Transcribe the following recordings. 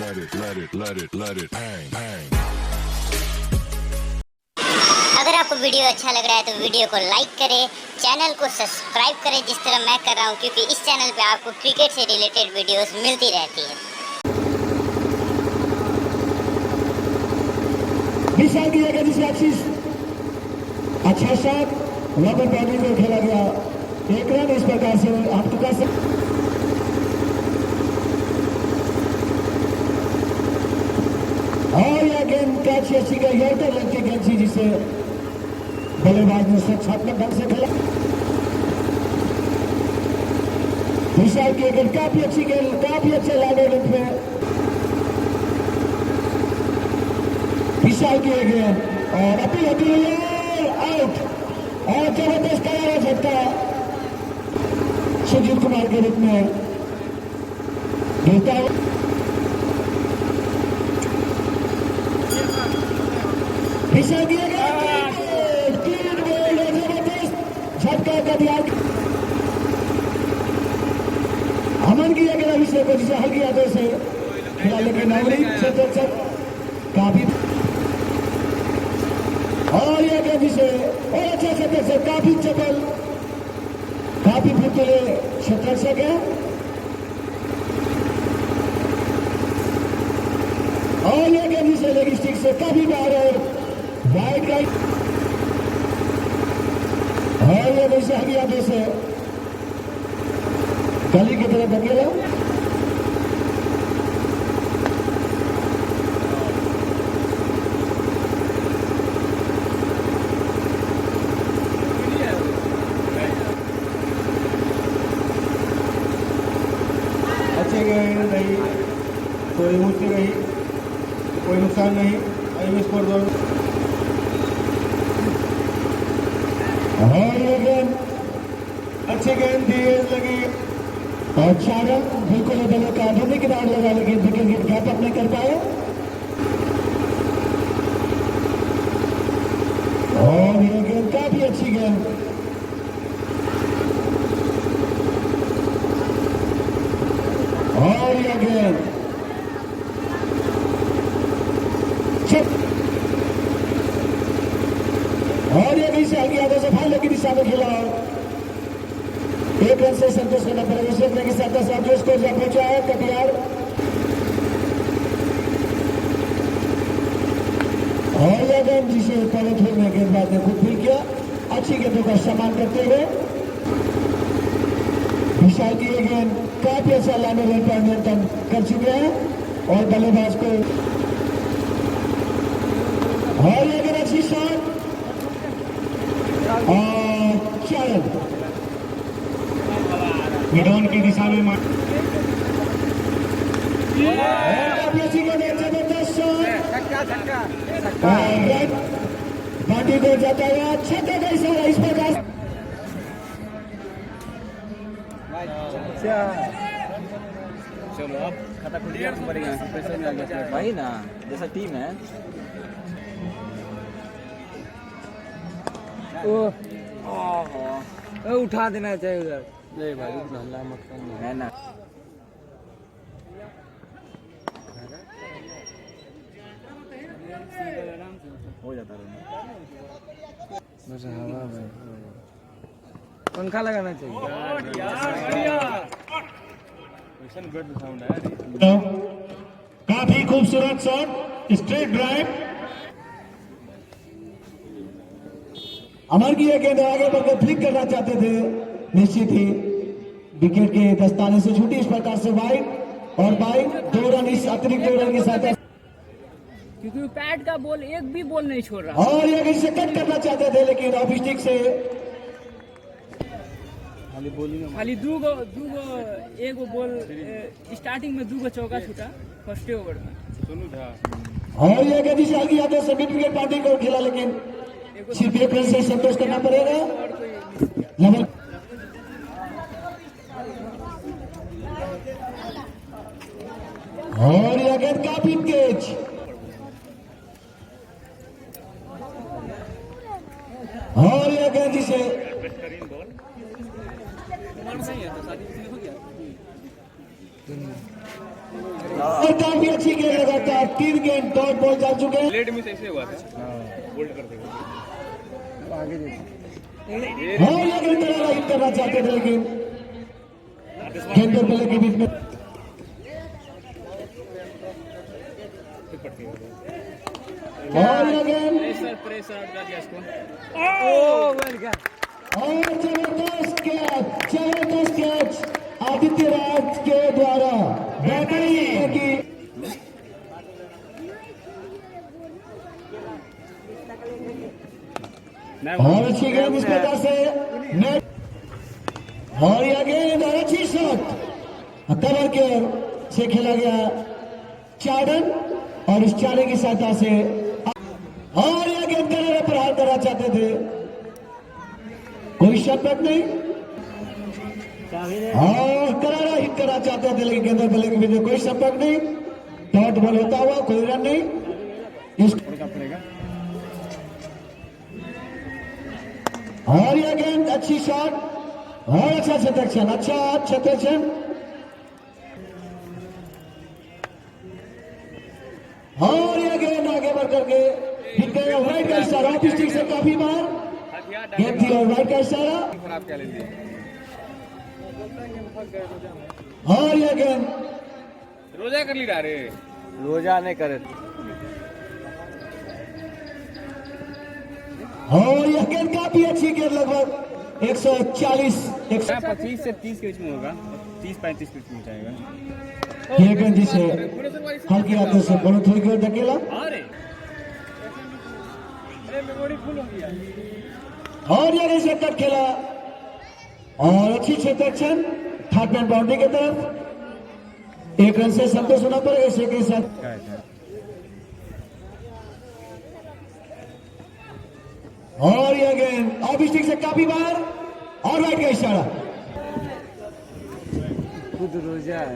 bang, bang. अगर आपको video अच्छा लग रहा है तो वीडियो को लाइक करें, चैनल को सब्सक्राइब करें जिस तरह मैं कर रहा हूं, क्योंकि इस चैनल पे आपको क्रिकेट से रिलेटेड वीडियोस मिलती रहती है। विशाल की जगह जिसे अच्छा शॉट रबर बॉडी को खेला गया, एक रन इस प्रकार से आप तो कर सकते। और यह गेंद कैच अच्छी गई है तो लड़के गेंद थी जिसे बल्लेबाज ने सक्षात्मक ढंग से खेला। विशाल की गेंद काफी अच्छी गेंद, काफी अच्छे लाने पे विशाल की गेंद और अपील होती है आउट। और जबरदस्त करारा झटका सुजीत कुमार के रूप में गिरता है। विशाल की गेंद तीन बॉल जबरदस्त झटका का दिया। अमन की गेंद अभिषेक को जिसे हल्की हाथों से खेला, लेकिन नवरी से काफी और यह गेंद जिसे और अच्छा शतक से काफी चपल, काफी फुर्तीले शतक है। और यह गेंद जिसे लेग स्टिक से काफी बाहर है, वाइड राइट। और यह वैसे हल्की हाथों से गली की तरफ धकेला। अच्छे गए नहीं, कोई मुश्किल नहीं, कोई नुकसान नहीं। आई स्कोर दो और ये गेंद अच्छे गेंद दिए लगी और चार रन बिल्कुल बल्ले का आधुनिक किनारे लगा, लेकिन विकेट गिर गैप अप नहीं कर पाए। और ये गेंद काफी अच्छी गेंद और यह गेंद और यह कहीं से आगे आगे से फाइनल की दिशा में खेला। एक रन से संतोष करना पड़ेगा, उसे अपने के साथ जो स्कोर जब पहुंचा है कटियार। और यह गेंद जिसे पहले खेलने के बाद ने खुद फील किया, अच्छी गेंदों का सम्मान करते हुए विशाल की ये गेंद काफी अच्छा लाने पर नियंत्रण कर चुके हैं और बल्लेबाज को और ये गेंद अच्छी शॉट और चार मिडॉन की दिशा में काफी अच्छी गेंद, जबरदस्त शॉट और बाटी को जाता हुआ छक्के का इशारा इस प्रकार। चलो अब खाता खुल गया, बढ़िया पैसा में आ गया भाई ना, जैसा टीम है। ओ उठा देना चाहिए उधर। नहीं भाई उतना हल्ला मत करना है ना। हो जाता है बस हवा भाई, पंखा लगाना चाहिए। काफी खूबसूरत शॉट, स्ट्रेट ड्राइव। अमर की यह गेंद आगे बढ़कर फ्लिक करना चाहते थे, निश्चित ही विकेट के दस्ताने से छूटी। इस प्रकार से वाइड और बाइड 2 रन, इस अतिरिक्त 2 रन के साथ, क्योंकि पैड का बॉल एक भी बॉल नहीं छोड़ रहा। और ये इसे कट करना चाहते थे, लेकिन ऑफ स्टिक से खाली दूगो एगो बॉल स्टार्टिंग में दूगो चौका छूटा फर्स्ट ओवर में। और ये गति से आगे आते से मिड विकेट पार्टी को खेला, लेकिन सिर्फ एक रन से संतोष करना पड़ेगा। और यह गेंद काफी तेज और यह गेंद जिसे और काफी अच्छी गेंद लगातार 3 गेंद डॉट बॉल जा चुके हैं। लेट मिस ऐसे हुआ था, होल्ड करते हुए आगे हाँ ये गेंद करारा हिट करना चाहते थे लेकिन गेंद और बल्ले के बीच में और ये गेंद प्रेशर हटा दिया इसको। और जबरदस्त कैच आदित्य राज के द्वारा बेहतरीन की और अच्छी गेंद इस प्रकार से नेट और यह गेंद और अच्छी शॉट कवर की ओर से खेला गया 4 रन और इस 4 की सहायता से और यह गेंद करारा प्रहार करना चाहते थे, कोई शतक नहीं और करारा हिट करना चाहते थे लेकिन गेंद और बल्ले के बीच में कोई शतक नहीं, डॉट बॉल होता हुआ कोई रन नहीं। इस और यह गेंद अच्छी शॉट और अच्छा शतक, अच्छा शतक और यह गेंद आगे बढ़ करके हिट गया वाइड का इशारा, ऑफ स्टिक से काफी बार गेंद थी और वाइड का इशारा खराब क्या लेंगे और यह गेंद रोजा कर ली रे, रोजा नहीं करे और यह गेंद काफी अच्छी गेंद लगभग 140 25 से 30 के बीच में होगा, 30-35 के बीच में जाएगा। ये गेंद जिसे हल्की हाथों से बड़ो थोड़ी गेंद धकेला अरे मेमोरी फुल हो गया और यह से कट खेला और अच्छी शतक, थर्ड मैन बाउंड्री की तरफ 1 रन से संतोष होना पड़ेगा इसे के साथ और यह गेंद ऑफ स्टिक से काफी बार और वाइड का इशारा खुद रोजा है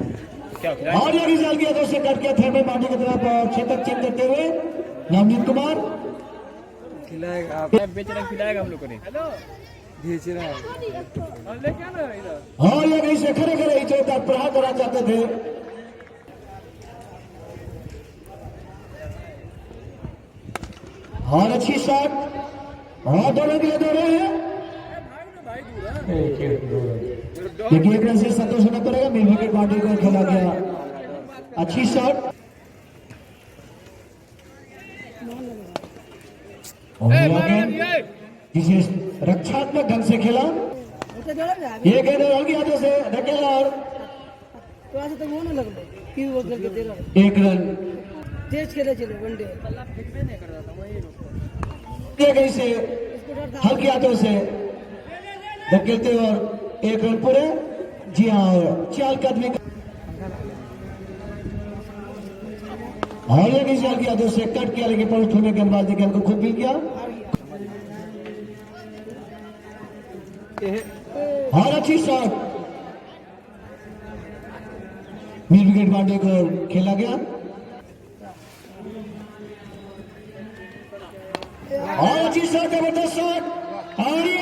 क्या और यह रिजल्ट किया तो उसे कट किया थर्ड मैन बाउंड्री की तरफ और शतक चेक करते हुए नवनीत कुमार खिलाएगा आप बेच रहा खिलाएगा हम लोग को नहीं भेज रहा है लेके आना इधर और यह कहीं से खड़े खड़े इसे तक प्रहार करना चाहते थे और अच्छी शॉट और दोनों के लिए दो रहे हैं देखिए 1 रन से संतोष होना पड़ेगा, मिड विकेट बाउंड्री को खेला गया, अच्छी शॉट जिसे रक्षात्मक ढंग से खेला ये गेंद हल्की हाथों से धकेला और 1 रन ये कहीं से हल्की हाथों से धकेलते और 1 रन पूरे। जी हाँ, 4 कदमी और ये कहीं से हल्की हाथों से कट किया लेकिन पलट होने के बाद गेंद को खुद मिल गया और अच्छी शॉट मिड विकेट बाउंड्री को खेला गया और अच्छी शॉट, जबरदस्त शॉट और ये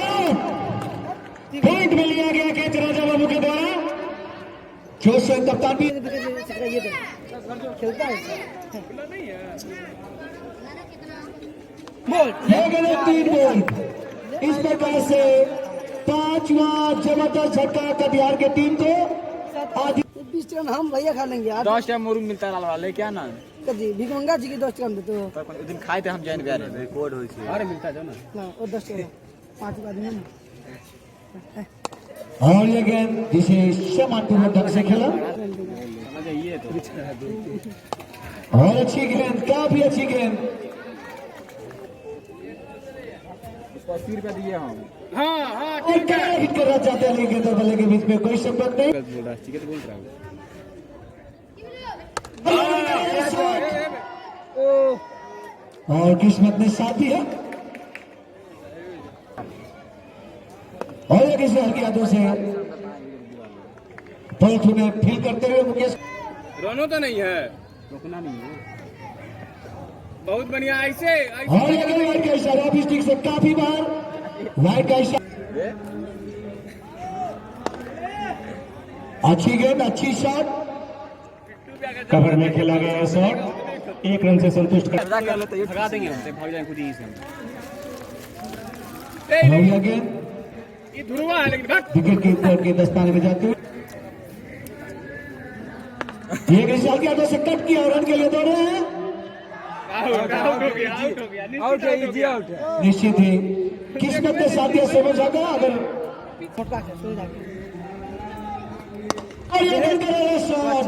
पॉइंट में लिया गया कैच राजा बाबू के द्वारा। जोश कप्तान भी खेलता है ये गए 3 बॉल। इस प्रकार से 5वां जबरदस्त झटका कटिहार के टीम को आज 20 टन हम भैया खा लेंगे यार। 10 टाइम मुर्ग मिलता है लाल क्या ना कभी भिखमंगा जी की 10 टन दे तो उस दिन खाए थे हम जैन बिहार रिकॉर्ड हुई थी अरे मिलता जो ना और 10 टन 5 आदमी और ये गेंद जिसे सम्मानपूर्वक ढंग से खेला ये तो और अच्छी गेंद, काफी अच्छी गेंद उसको 80 रुपया दिए हम और क्या हिट करना चाहते हैं लेकिन गेंद और बल्ले के बीच में कोई संपर्क नहीं बोल रहा ठीक है तो बोल रहा हूँ और किस्मत ने साथ दिया और ये किसी हल्की हाथों से पलट में फील करते हुए मुकेश रोनो तो नहीं है रुकना नहीं है बहुत बढ़िया ऐसे और ये गई वाइड का इशारा ऑफ स्टिक से काफी बार वाइड का इशारा अच्छी गेंद, अच्छी शॉट कवर में खेला गया शॉट, 1 रन से संतुष्ट कर भगा देंगे हमसे, भाग जाएंगे खुद ही से हम। भैया गेंद ये ध्रुवा है लेकिन भाग। विकेट के ऊपर के दस्ताने में जाते हुए ये विशाल के आगे से कट किया और रन के लिए दौड़े हैं। आउट हो गया आउट है, इजी आउट है। निश्चित ही किस्मत के साथ ये समझ आ गया। अगर और ये रन करेगा शॉट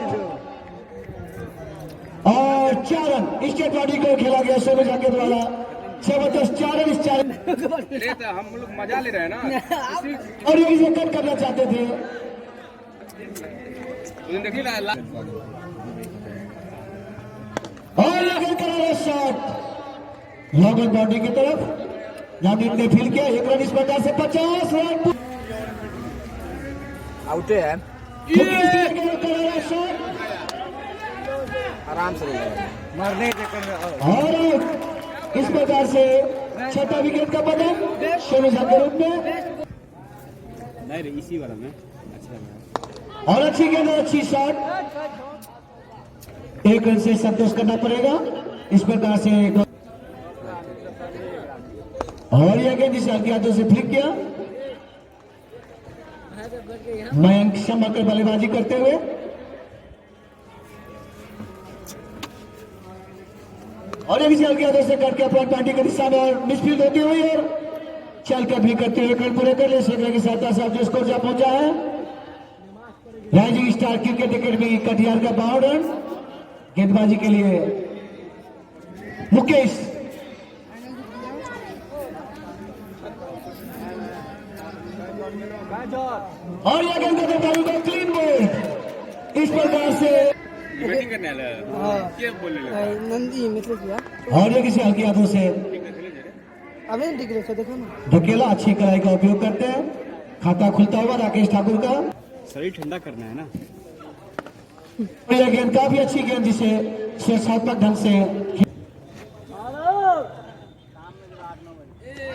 और 4 रन स्टेट बॉडी को खेला गया सोमे जाके द्वारा। जबरदस्त 4 रन इस 4 हम लोग मजा ले रहे हैं ना। और ये इसे कट करना चाहते थे। देखिए और ये रन करेगा शॉट लॉन्ग बाउंड्री की तरफ। जामिद ने फील्ड किया, 1 रन इस प्रकार से 50 रन आउट है, करेगा शॉट आराम से मारने के चक्कर में आउट। और इस प्रकार से 6वां विकेट का बदल सोनू झा के रूप में। नहीं रे इसी वाला में अच्छा और अच्छी गेंद और अच्छी शॉट, 1 रन से संतोष करना पड़ेगा। इस प्रकार से और यह गेंद जिसे हल्के हाथों से फ्लिक किया। मयंक क्षमा कर बल्लेबाजी करते हुए और ये हल्के हाथों से करके अपनी पार्टी की दिशा में और मिसफील्ड होती हुई और चलकर भी करते हुए रन पूरे कर ले सकने की सहायता से जो स्कोर जा पहुंचा है। Rising star cricket academy Katihar का 52 रन। गेंदबाजी के लिए मुकेश और यह गेंद को क्लीन बोल्ड। इस प्रकार से बैटिंग करने वाला क्या बोले नंदी मित्र और ये किसी हल्के हाथों से अभी डिग्री से देखो ना धकेला। अच्छी कलाई का उपयोग करते हैं। खाता खुलता हुआ राकेश ठाकुर का। शरीर ठंडा करना है ना। और यह गेंद काफी अच्छी गेंद जिसे सुरक्षात्मक ढंग से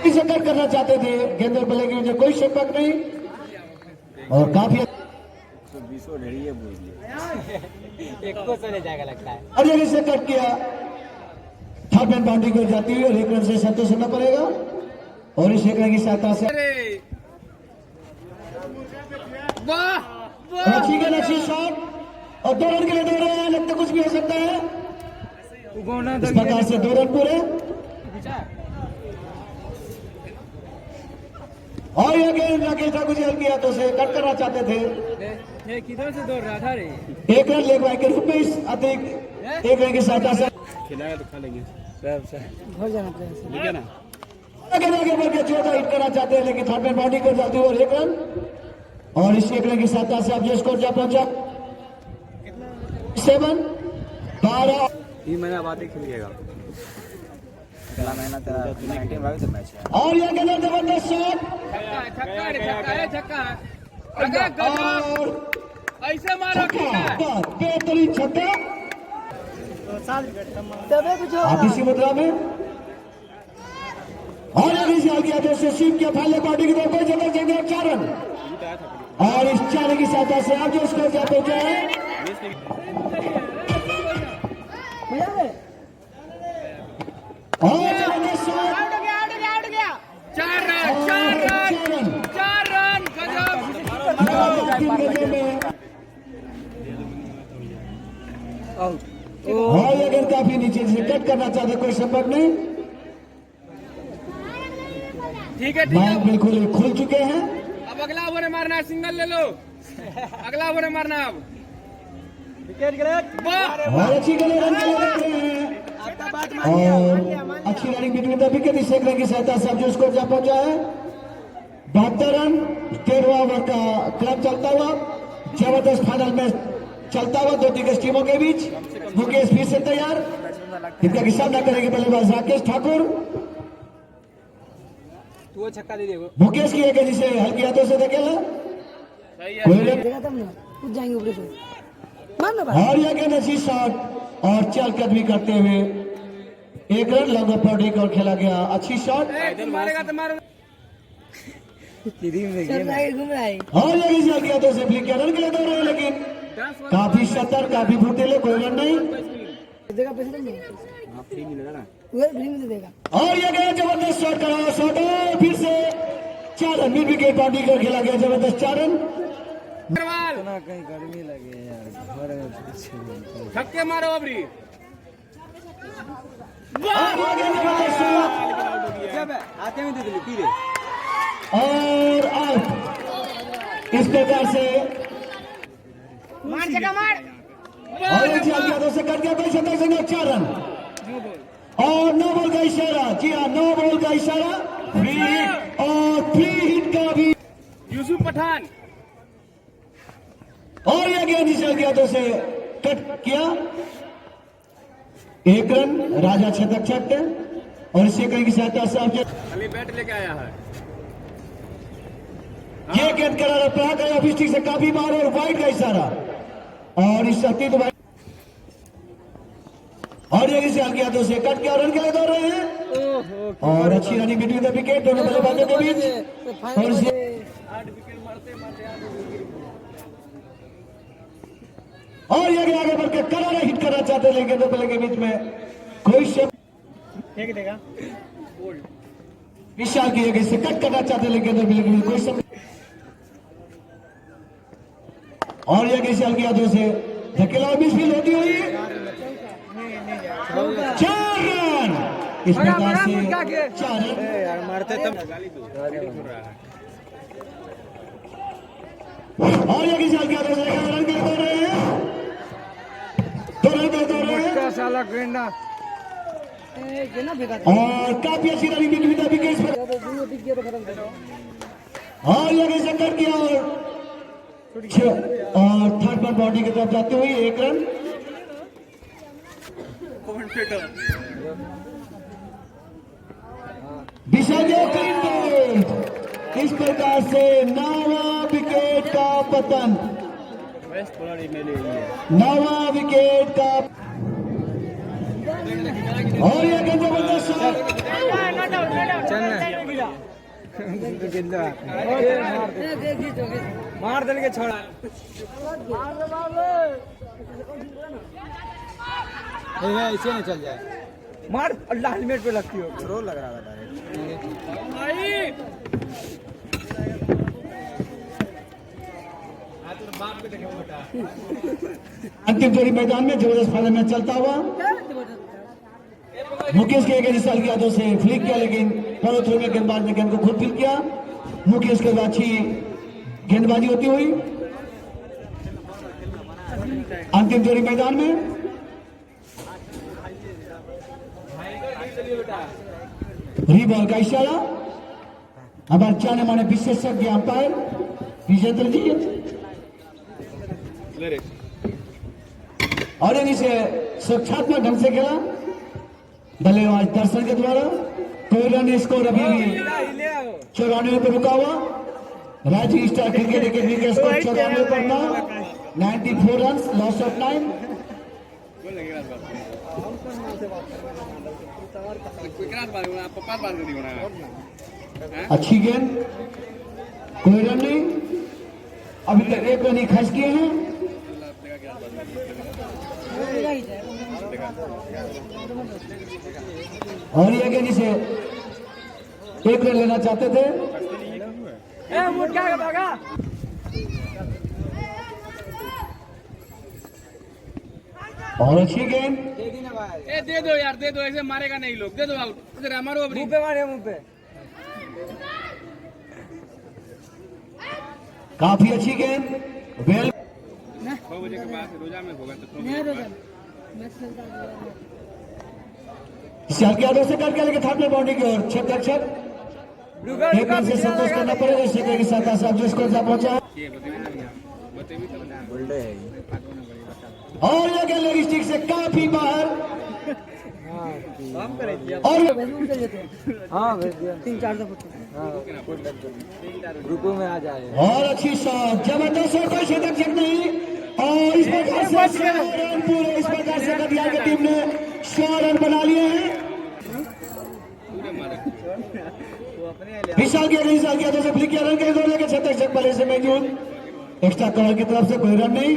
इसे कट करना चाहते थे। गेंद और बल्ले की मुझे कोई शक नहीं और काफी एक को चले जाएगा लगता है। और ये इसे कट किया। 3rd मैन बाउंड्री को जाती हुई और 1 रन से संतोष होना पड़ेगा। और इस 1 रन की सहायता से अच्छी गेंद अच्छी शॉट और 2 रन के लिए दौड़ रहे हैं। लगता कुछ भी हो सकता है। इस प्रकार से 2 रन पूरे। और यह गेंद राकेश ठाकुर जी हल्के हाथों से कट करना चाहते थे। किधर से दौड़ रहा था रे? 1 रन लेग बाई के रूप में इस अतिरिक्त 1 रन की सहायता से खिलाया तो खा लेंगे घर जाना पड़ेगा ठीक है ना। आगे बढ़ के 14 हिट करना चाहते हैं लेकिन 3rd मैन बाउंड्री को जाती हुई और 1 रन। और इस 1 रन की सहायता से अब जो स्कोर जा पहुंचा 7 12। ये महीना बाद ही खेलिएगा। अगला महीना तेरा 19 मैच है। और यह गेंद जबरदस्त शॉट और ऐसे मारो छक्का, बेहतरीन छक्का तबे कुछ आप इसी मुद्रा में। और अभी से आगे आते से सीम के पहले पार्टी की तरफ कोई जगह देंगे 4 रन। और इस 4 रन की सहायता से आप जो स्कोर जा पहुंचा है और जबरदस्त शॉट। 4 रन गजब। 3 गजों में और ये गेंद काफी नीचे से कट करना चाहते कोई संपर्क नहीं। ठीक है माइक बिल्कुल ही खुल चुके हैं। अब अगला ओवर मारना है, सिंगल ले लो। अगला ओवर मारना अब। और अच्छी गेंद रन के लिए देख रहे हैं और अच्छी रनिंग बिटवीन द विकेट। इस 1 रन की सहायता से अब जो स्कोर जा पहुंचा है 72 रन। 13वां ओवर का क्लब चलता हुआ जबरदस्त फाइनल में चलता हुआ 2 दिग्गज टीमों के बीच। मुकेश फिर से तैयार, इनका सामना करेंगे बल्लेबाज राकेश ठाकुर। तू छक्का दे देगो। मुकेश की एक जिसे हल्के हाथों से धकेला देगा तब ना कूद जाएंगे ऊपर से मारना भाई। और यह गेंद अच्छी शॉट और चल कदमी करते हुए 1 रन लॉन्ग बाउंड्री को खेला गया। अच्छी शॉट मारेगा तो मारो। चल रहा है घूम रहा है। और ये हल्के हाथों से फ्लिक किया। रन के लिए दौड़ रहे हैं लेकिन काफी सतर्क, काफी फुर्तीले, कोई रन नहीं। और ये गया जबरदस्त शॉट करा, शॉट फिर से 4 रन, मिड विकेट पार्टी का खेला गया जबरदस्त 4 रन। इतना कहीं गर्मी लगे यार, घर में छक्के मारो अबरी। आते में दे दिली तीरे और आउट। इस प्रकार से मार जगह मार और एक जाल यादव से कर दिया कोई शतक से 4 रन और 9 बॉल का इशारा। जी हाँ, 9 बॉल का इशारा, फ्री हिट और फ्री हिट का भी। यूसुफ पठान और यह गेंद इशारा यादव से कट किया, 1 रन, राजा शतक छट और इसे कहीं की सहायता से अली बैट लेके आया है। ये गेंद करारा प्रहार गया स्टिक से काफी बार और वाइड का इशारा और इस शक्ति तो और ये इसे आगे यादव से कट किया, रन के लिए दौड़ रहे हैं और अच्छी रनिंग बिटवीन द विकेट दोनों बल्लेबाजों के बीच। और इसे 8 विकेट मारते और ये आगे बढ़ के करारा हिट करना चाहते हैं, लेकिन दो बल्ले के बीच में कोई शक फेंक देगा। विशाल की जगह से कट करना चाहते हैं, लेकिन दो बल्ले के बीच कोई शक। और ये विशाल की यादव से धकेला मिसफील होती हुई 4 रन। इस प्रकार से 4 रन यार मारते तब और ये विशाल की यादव से रन कर दौड़ रहे हैं, 2 रन कर दौड़ रहे हैं साला गेंडा और काफी अच्छी रनिंग बिटवीन द विकेट्स पर। और ये कैसे कट किया और थर्ड पर बॉडी की तरफ जाते हुए 1 रन। विशाल क्लीन बोल्ड। इस प्रकार से 9वां विकेट का पतन, 9वां विकेट का। और ये गेंद जबरदस्त शॉट, मार दल के छोड़ा ऐसे नहीं चल जाए, मार अल्लाह हेलमेट पे लगती हो, थ्रो लग रहा था अंतिम जोड़ी मैदान में जबरदस्त फाइनल मैच चलता हुआ। मुकेश के एक साल की यादों से फ्लिक किया, लेकिन फॉलो थ्रो में गेंदबाज ने गेंद को खुद फ्लिक किया। मुकेश के बाद अच्छी गेंदबाजी होती हुई। अंतिम जोड़ी मैदान में रीबॉल का इशारा। हमारे जाने माने विशेषज्ञ अंपायर विजेंद्र जी और इसे सुरक्षात्मक ढंग से खेला बल्लेबाज दर्शन के द्वारा। कोई रन स्कोर अभी 94 पर रुका हुआ। रांची स्टार क्रिकेट अकेडमी का स्कोर 94 पर 94 रन, लॉस ऑफ 9। अच्छी गेंद, कोई रन नहीं, अभी तक 1 रन ही खर्च किए हैं। और ये गेंद से 1 रन लेना चाहते थे। और अच्छी गेंद, दे दो यार, दे दो, ऐसे मारेगा नहीं लोग, दे दो आउट। इधर मारो मुंह पे मारे, मुंह पे। काफी अच्छी गेंद, वेल 6 बजे के बाद रोजा में होगा तो सियाल की यादव से करके लेके थर्ड में बाउंड्री की ओर 6 दर्शक। 1 रन से संतोष करना पड़ेगा, इसे के साथ साथ जो स्कोर पहुंचा। और ये गेंद लेग स्टिक से काफी बाहर और हाँ 3-4 ग्रुपों में आ जाए। और अच्छी शॉट, जबरदस्त और कोई शतक जग नहीं। और इस प्रकार से 100 रन पूरे, इस प्रकार से कटिहार की टीम ने 100 रन बना लिए हैं। विशाल की यादव से फ्लिक किया, रन के लिए 2 लेकर 66 पहले से मौजूद। एक्स्ट्रा कवर की तरफ से कोई रन नहीं।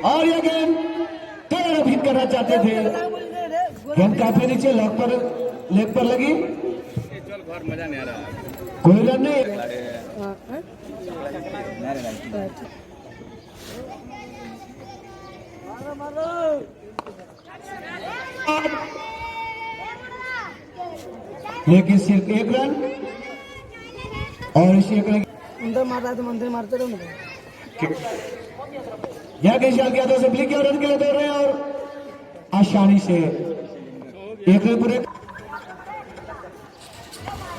और ये गेंद थोड़ा हिट करना चाहते थे, गेंद काफी नीचे लेग पर लगी, मजा नहीं आ रहा, कोई रन नहीं। लेकिन सिर्फ एक रन, और इसी एक रन अंदर मार रहा है तो अंदर मारते रहो मुझे। यह गेंद किया तो ब्लिक रन के लिए दौड़ रहे हैं और आसानी से एक रन पूरे।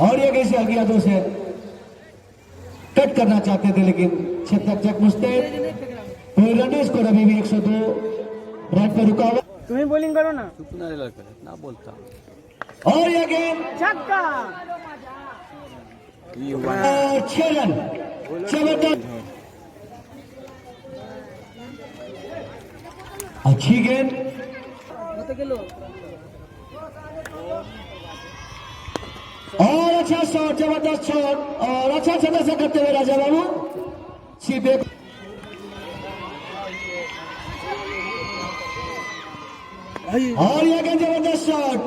और यह गेंद किया तो उसे कट करना चाहते थे, लेकिन चक मुस्तैद, कोई रन स्कोर अभी भी 102 रन पर रुका हुआ। तुम्हें बॉलिंग करो ना। ना बोलता और यह गेंद छक्का। और 6 रन, जबरदस्त, अच्छी गेंद, और अच्छा शॉट, जबरदस्त शॉट, और अच्छा छक्का करते हुए राजा बाबू सीधे। और यह गेंद जबरदस्त शॉट,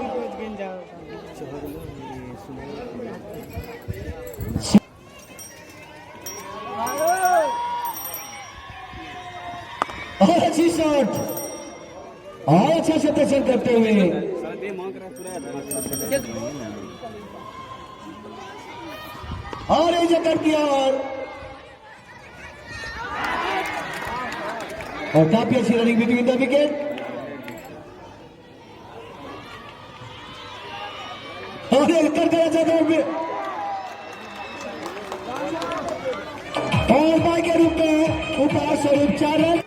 और अच्छी शॉट, और अच्छा से करते हुए, और ये जकड़ किया, और काफी अच्छी रनिंग बिटवीन द विकेट। और कर दिया जाता है और बाई के रूप में उपहार स्वरूप 4 रन,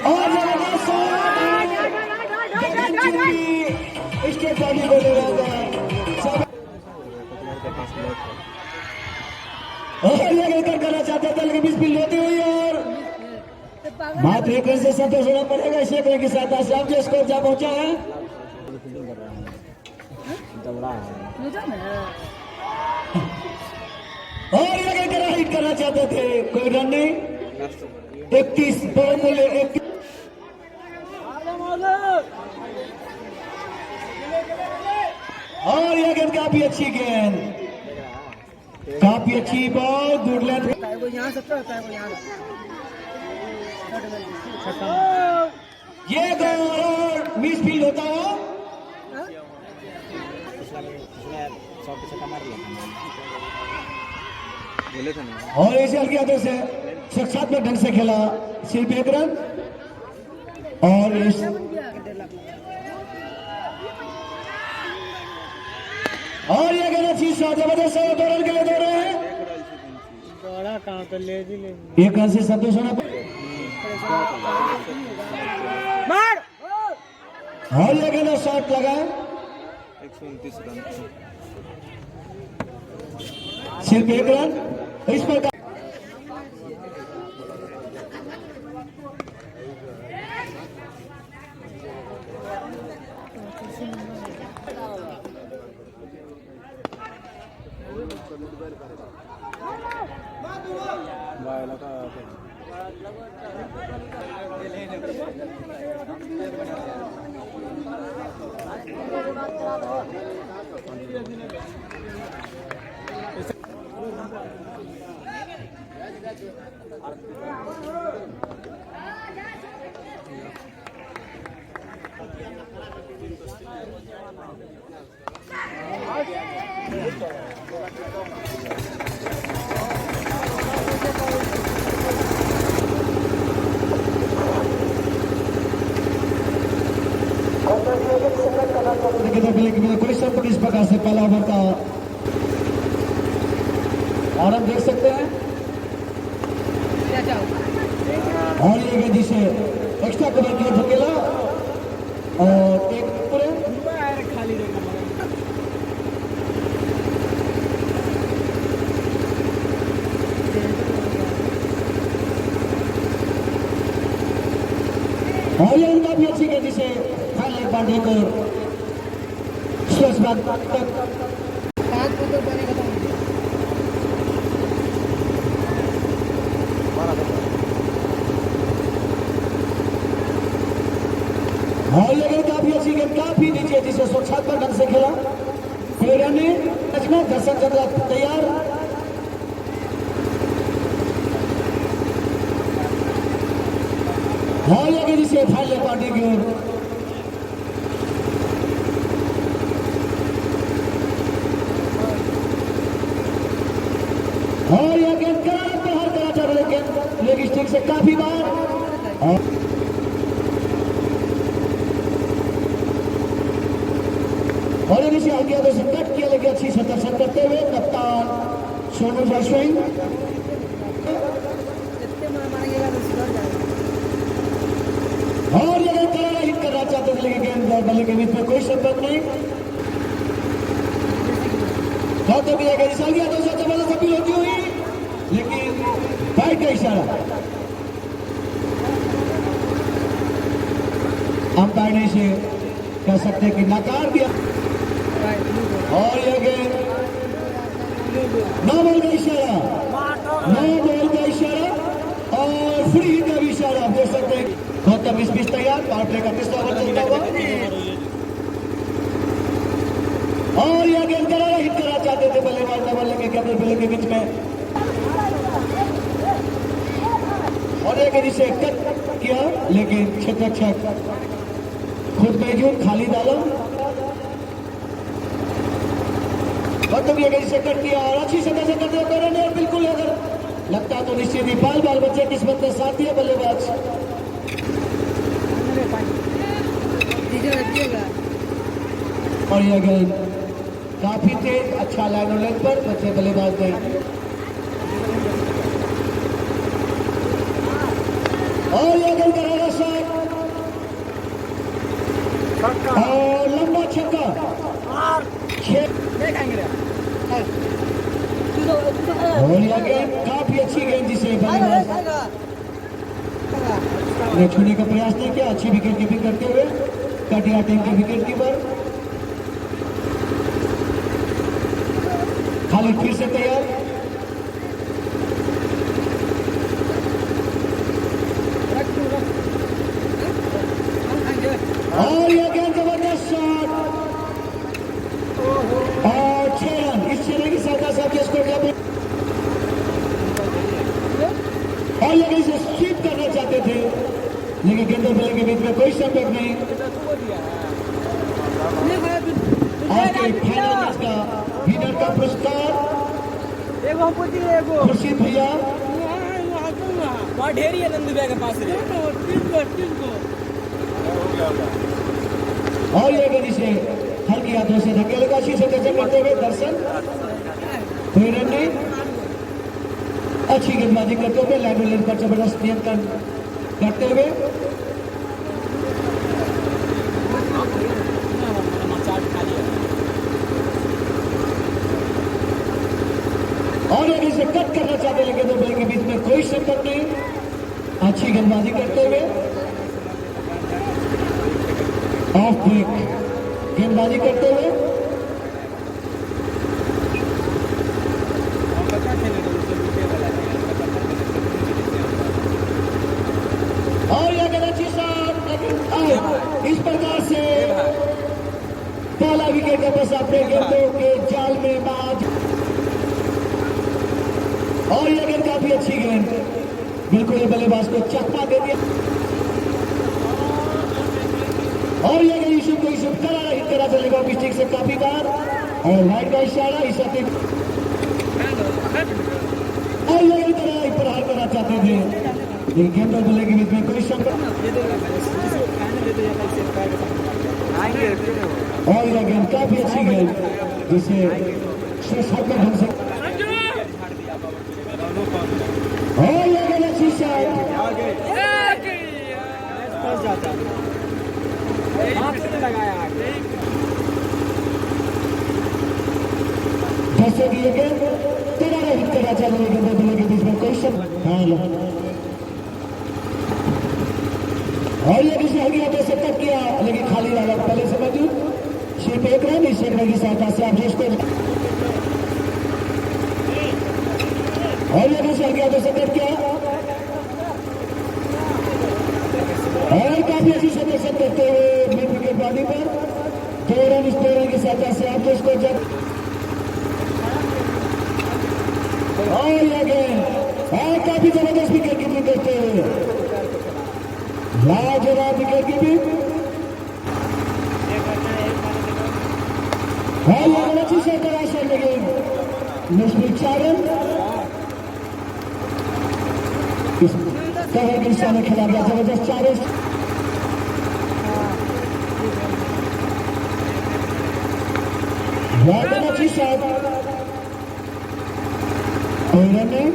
और जबरदस्त इसके बॉडी को ले रहा, और ये करना चाहते थे, लेकिन मिसफील्ड होती हुई, और मात्र 1 रन से संतोष होना पड़ेगा। इस 1 रन की सहायता से आप स्कोर जा पहुंचा है। और ये हिट करना चाहते थे, कोई रन नहीं, 31 बॉल मूल्य 31। और यह गेंद काफी अच्छी गेंद, काफी अच्छी बॉल, गुड लेंथ, यहाँ सकता होता है, यहाँ ये गोल और मिसफील्ड होता हो, और इसे हल्की तो से सुरक्षात्मक ढंग से खेला, सिर्फ 1 रन, और इस और ये गेंद अच्छी शॉट, जबरदस्त 2 रन के लिए दौड़ रहे हैं, 1 रन से संतोष होना मार। और ये गेंद शॉट लगा, 129 रन, सिर्फ 1 रन। इस पर कोई सब इस प्रकार से पहला ओवर का और हम देख सकते हैं, और ये जिसे एक्स्ट्रा कवर किया धकेला, और एक पूरे खाली और ये उनका भी अच्छी गेंद जिसे फाइनल पार्टी को स्वस्थ तक हाथ को तो पानी खत्म हो गया। और ये काफी अच्छी गेंद, काफी नीचे, जिसे स्वच्छात्मक ढंग से खेला। कोई रन नहीं, में दर्शन चंद्रा तैयार। और ये जिसे फाइनल पार्टी की ओर और यह गेंद बाहर करा था, लेकिन लेग स्टिक से काफी बार। और इसे आ गया तो कट किया, लेकिन अच्छी दर्शन करते हुए कप्तान सोनू जसविंग। और ये गेंद हिट करना चाहते थे, लेकिन गेंद बल्ले के बीच में कोई संपर्क नहीं। तो भी गया तो जबरदस्त अपील होती हुई, लेकिन फाइट का इशारा अंपायर ने इसे कह सकते कि नकार दिया। और ये गेंद नो बॉल का इशारा, नो बॉल का इशारा और फ्री हिट का भी इशारा। आप देख सकते हैं गौतम इस बीच तैयार, पावर प्ले का तीसरा ओवर चलता हुआ। और यह गेंद करारा हिट करना चाहते थे बल्लेबाज ने, बल्ले के कैप्टन बल्ले के बीच में। और एक इसे कट किया, लेकिन क्षेत्ररक्षक खुद मौजूद खालिद आलम। गौतम ये इसे कट किया और अच्छी सतह से करते हुए, और बिल्कुल अगर लगता तो निश्चित ही बाल बच्चे किस्मत में साथ दिया बल्लेबाज। और यह गेंद काफी तेज, अच्छा लाइन और लेग पर बच्चे बल्लेबाज ने। और यह गेंद करारा शॉट और लंबा छक्का। और यह गेंद काफी अच्छी गेंद, जिसे बल्लेबाज ने छूने का प्रयास नहीं किया। अच्छी विकेट कीपिंग करते हुए कटिया टीम के विकेट कीपर खालिद फिर से तैयार। और यह गेंद जबरदस्त शॉट और 6 रन। इस 6 रन की सहायता से आपके स्कोर क्लब और यह इसे स्वीप करना चाहते थे, लेकिन गेंदों बल्ले के बीच में कोई संपर्क नहीं। आज के फाइनल मैच का विनर का पुरस्कार खुर्शीद भैया वहाँ ढेरी है नंदू भैया के पास। और ये गेंद इसे हल्की हाथों से धकेल का शीशे से करते हुए दर्शन कोई रन नहीं। अच्छी गेंदबाजी करते हुए लाइन पर जबरदस्त नियंत्रण करते हुए और ये इसे कट करना चाहते, लेकिन दो बल्ले के बीच में कोई संपर्क नहीं। अच्छी गेंदबाजी करते हुए ऑफ ब्रेक गेंदबाजी करते हुए और यह गेंद अच्छी शॉट, लेकिन इस प्रकार से पहला विकेट का बस अपने गेंदों के जाल में बाज। और यह गेंद काफी अच्छी गेंद, बिल्कुल ये बल्लेबाज को चकमा दे दिया। और यह गेंद यूसुफ करारा हिट करा चलेगा स्टिक से काफी बार और वाइड का इशारा इस और यह गेंद करारा प्रहार करना चाहते थे, लेकिन गेंद और बल्ले के बीच में कोई संपर्क। और यह गेंद काफी अच्छी गेंद, जिसे स्वच्छात्मक ढंग से और यह गेंद अच्छी शॉट जैसे कि ये गेंद तेरा हिट करना चाहिए, लेकिन बल्ले के बीच में कोई संपर्क। और ये किसी हल्की हाथों से कट किया, लेकिन खाली लगा पहले से मौजूद सिर्फ एक रन। इस एक रन की सहायता से आप जिसको और ये दूसरा गया तो सकट किया और काफी अच्छी सदस्य करते हुए मिड विकेट बाजी पर 2 रन इस 2 रन की सहायता से आप उसको जब और ये गेंद और काफी जबरदस्त विकेट कीपिंग करते हुए लाजवाब विकेट कीपिंग और ये अच्छी से तराशा लगे मुश्किल 4 रन कवर के सामने खेला गया जबरदस्त 4 रन बहुत अच्छी shot running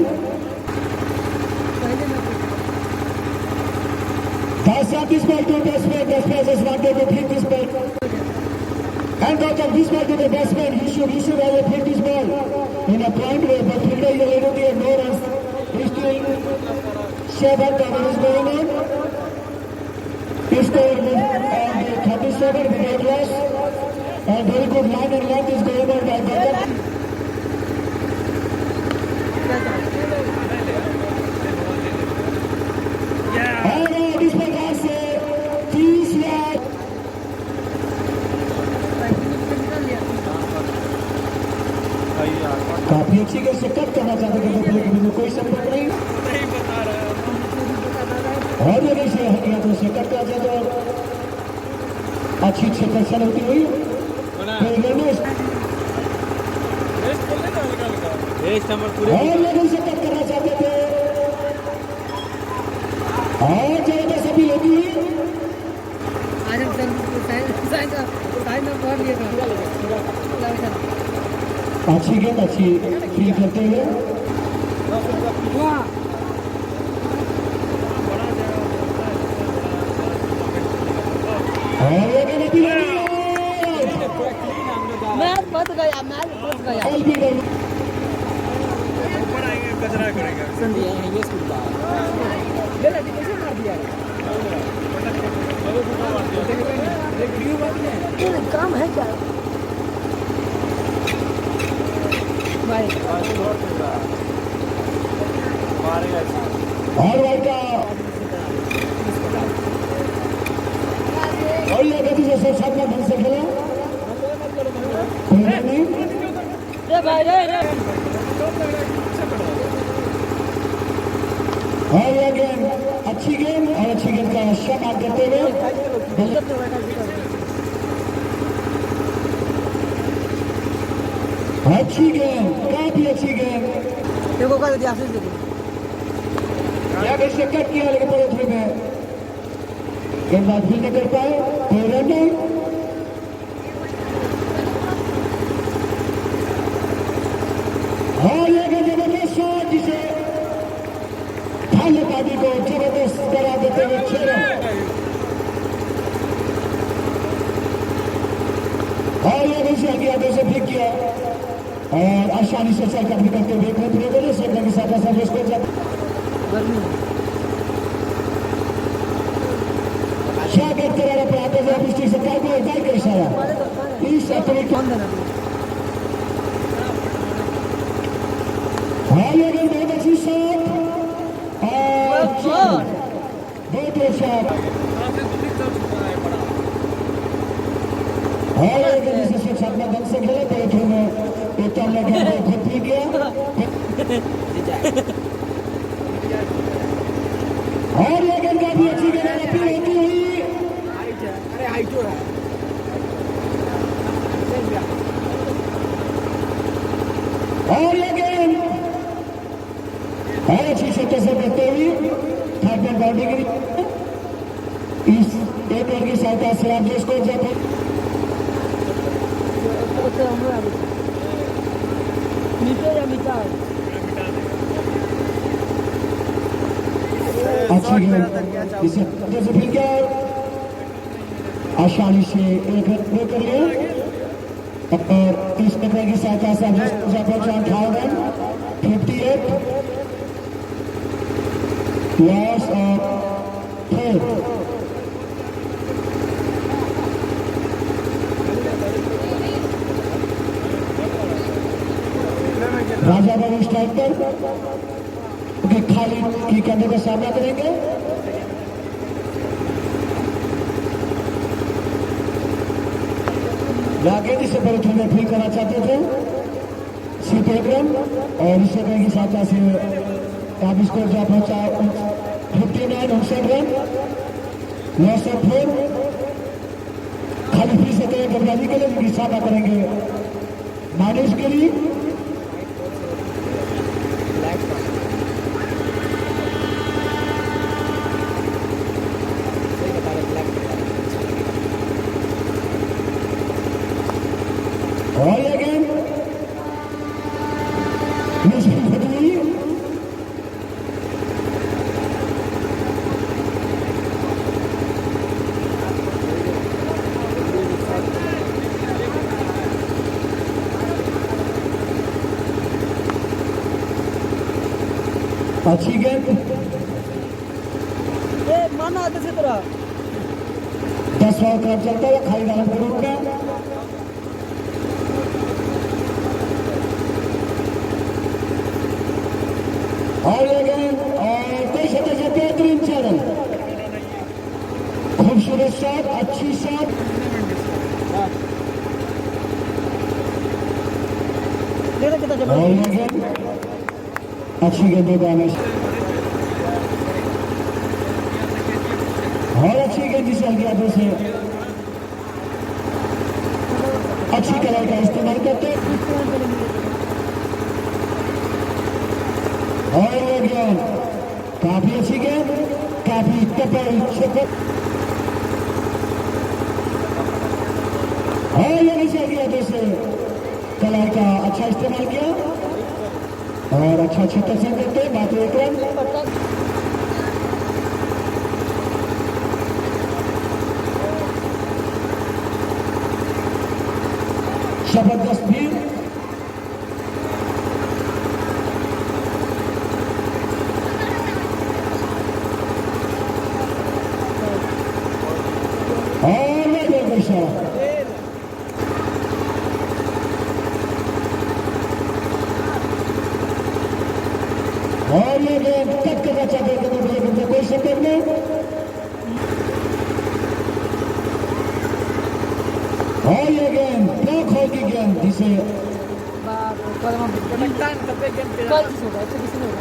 10 ball to batsman. Best players wanted to hit this ball. And out of this ball to the batsman, he should have hit this ball in a point way. But fielder is able to get no runs. He's doing Shepherd cover is going on. He scored on the 37 without loss. And very good line and length is going on by Bhagat. और इस प्रकार से 30 लाख काफी अच्छी गेंद से cut करना चाहते थे लेकिन कोई संपर्क नहीं और जगह से हटिया तो उसे कट कर तो अच्छी क्षेत्र होती हुई और लोगों से कट करना चाहते थे और जगह सभी होती हुई आज हम साइन में पढ़ लिया था अच्छी गेंद अच्छी फील करते हुए और ये गेंद भी मैच फंस गया कचरा करेगा संध्या ये सुनता बेटा कैसे मार दिया ये काम है क्या भाई और भाई का और ये गति से साथ में ढंग से खेला नहीं रे भाई रे और ये गेंद अच्छी गेंद और अच्छी गेंद का शॉट आउट करते हुए अच्छी गेंद काफी अच्छी गेंद देखो कर दिया आशीष देखो से कट किया लेकिन बड़े थ्रू में गेंदबाज भी नहीं कर पाए कोई रन नहीं और ये गेंद जबरदस्त शॉट जिसे पार्टी को जबरदस्त करा देते हुए 6 रन और ये भी से किया से फ्लिक किया और आसानी से चल कर निकलते हुए बोले से के साथ साथ इसको क्या करते रहे पर आते हुए डिस्ट्रिक्ट सरकार को एक का इशारा इस अतिरिक्त और ये गेंद बहुत अच्छी शॉट और बहुत शॉट और ये गेंद जिसे छक्का ढंग से खेले तो थ्रू में एक टर्न लगा खुद भी गया और ये गेंद काफी अच्छी गेंद अपील होती हुई अरे हाइट हो रहा है और ये गेंद और अच्छी शॉट से करते हुए थर्ड मैन बाउंड्री की इस एक ओवर की सहायता से आप जिसको जब नीचे या मिटा अच्छी गेंद इसे जैसे फिर क्या आसानी से एक रन कर लिया और 30 नंबर की सहायता से आप 58 लॉस ऑफ 4 क्या राजा बाबू स्ट्राइक पर क्योंकि खाली की कहने का सामना करेंगे। राकेश से पहले थोड़े फील करना चाहते थे सीपेग्रम और इससे कहेंगे साथ से आप स्कोर जा पहुंचा 59 59 रन लॉस ऑफ 4। खाली फिर से करेंगे गबराजी के लिए जिनकी सामना करेंगे मानिश के लिए। और ये गेम अच्छी गेंद माना आते से तरह 10 ओवर क्रम चलता है खाली राउंड के रूप में। और ये गेंद और 23 से बेहतरीन चरण खूबसूरत शॉट अच्छी शॉट। और ये गेंद अच्छी गेंदों हमेशा और अच्छी गेंद जिसे हल्की हाथों से अच्छी कलर का इस्तेमाल करते और ये गेंद काफी अच्छी गेंद काफी टपल छपक और ये नीचे हल्की हाथों से कलर का अच्छा इस्तेमाल किया और अच्छा छक्का से करते मात्र 1 रन। जबरदस्त भीड़ और वह शॉट और ये गेंद कट करना चाहते थे कोई शब्द नहीं। और ये गेंद ब्लॉक होगी गेंद जिसे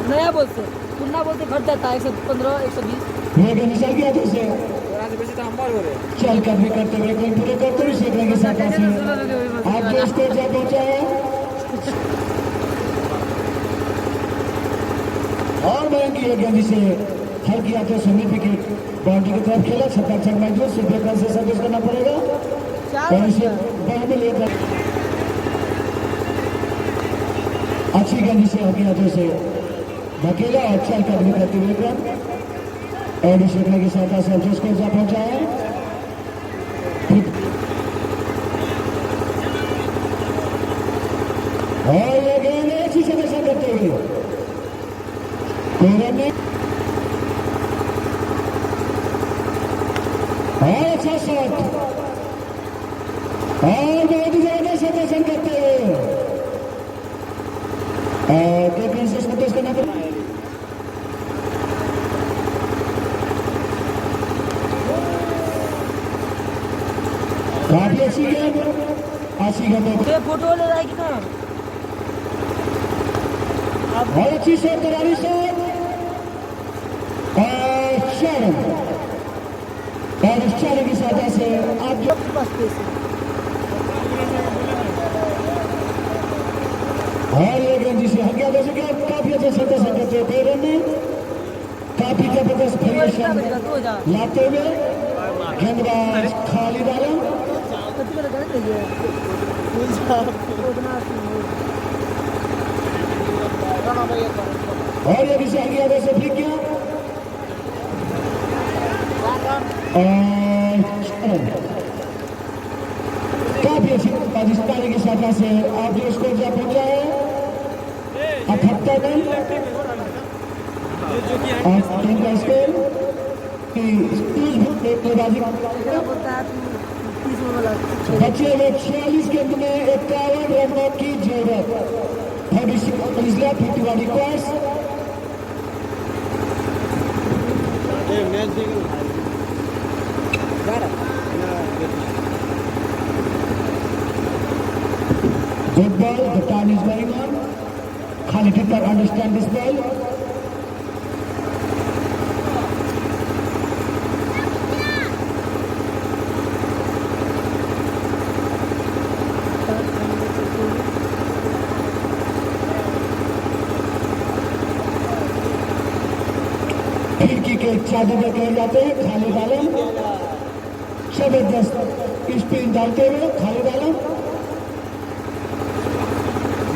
नया बोलते पुनः बोलते घट जाता है 115 120। ये गेंद निशान किया जिसे चल कर भी करते हुए गेंद पूरे करते हुए सीखने के साथ आप जो स्कोर जा पहुंचा है और मैं की ये गेंद जिसे हल्की हाथों से मिड विकेट बाउंड्री की तरफ खेला छक्का छक महजूद सिर्फ एक रन से सर्विस करना पड़ेगा और इसे बॉल में लेकर अच्छी गेंद जिसे हल्की हाथों से धकेला और चल कर भी करते हुए रन और इस विकेट के साथ साथ जो स्कोर जा पहुंचा है। और ये गेंद अच्छी से दर्शन करते हुए कोई रन नहीं और अच्छा शॉट और बहुत ही जबरदस्त दर्शन करते हुए और संतोष करना पड़ेगा। काफी अच्छी गेंद फोटो ले रहा है कि ना और अच्छी शॉट करारी शॉट और शरण और इस चारे की सहायता से आप जो और ये गेंद जिसे हल्का जैसे कि काफी अच्छे शब्द से करते हुए रन में काफी जबरदस्त वेरिएशन लाते हुए गेंदबाज खालिद आलम और ये भी हल्की आगे से फ्लिक किया और काफी अच्छी पाकिस्तानी की सहायता से आप जो स्कोर जा पहुंचा है 78 रन और टीम का स्कोर बचे हुए 46 गेंद में 51 रनों की जरूरत। 36 is left, 51 requires. Good ball, the time is going on. Khalid did not understand this ball. खिड़की के चादर में गिर जाते हैं खालिद आलम, जबरदस्त स्पिन डालते हुए खालिद आलम,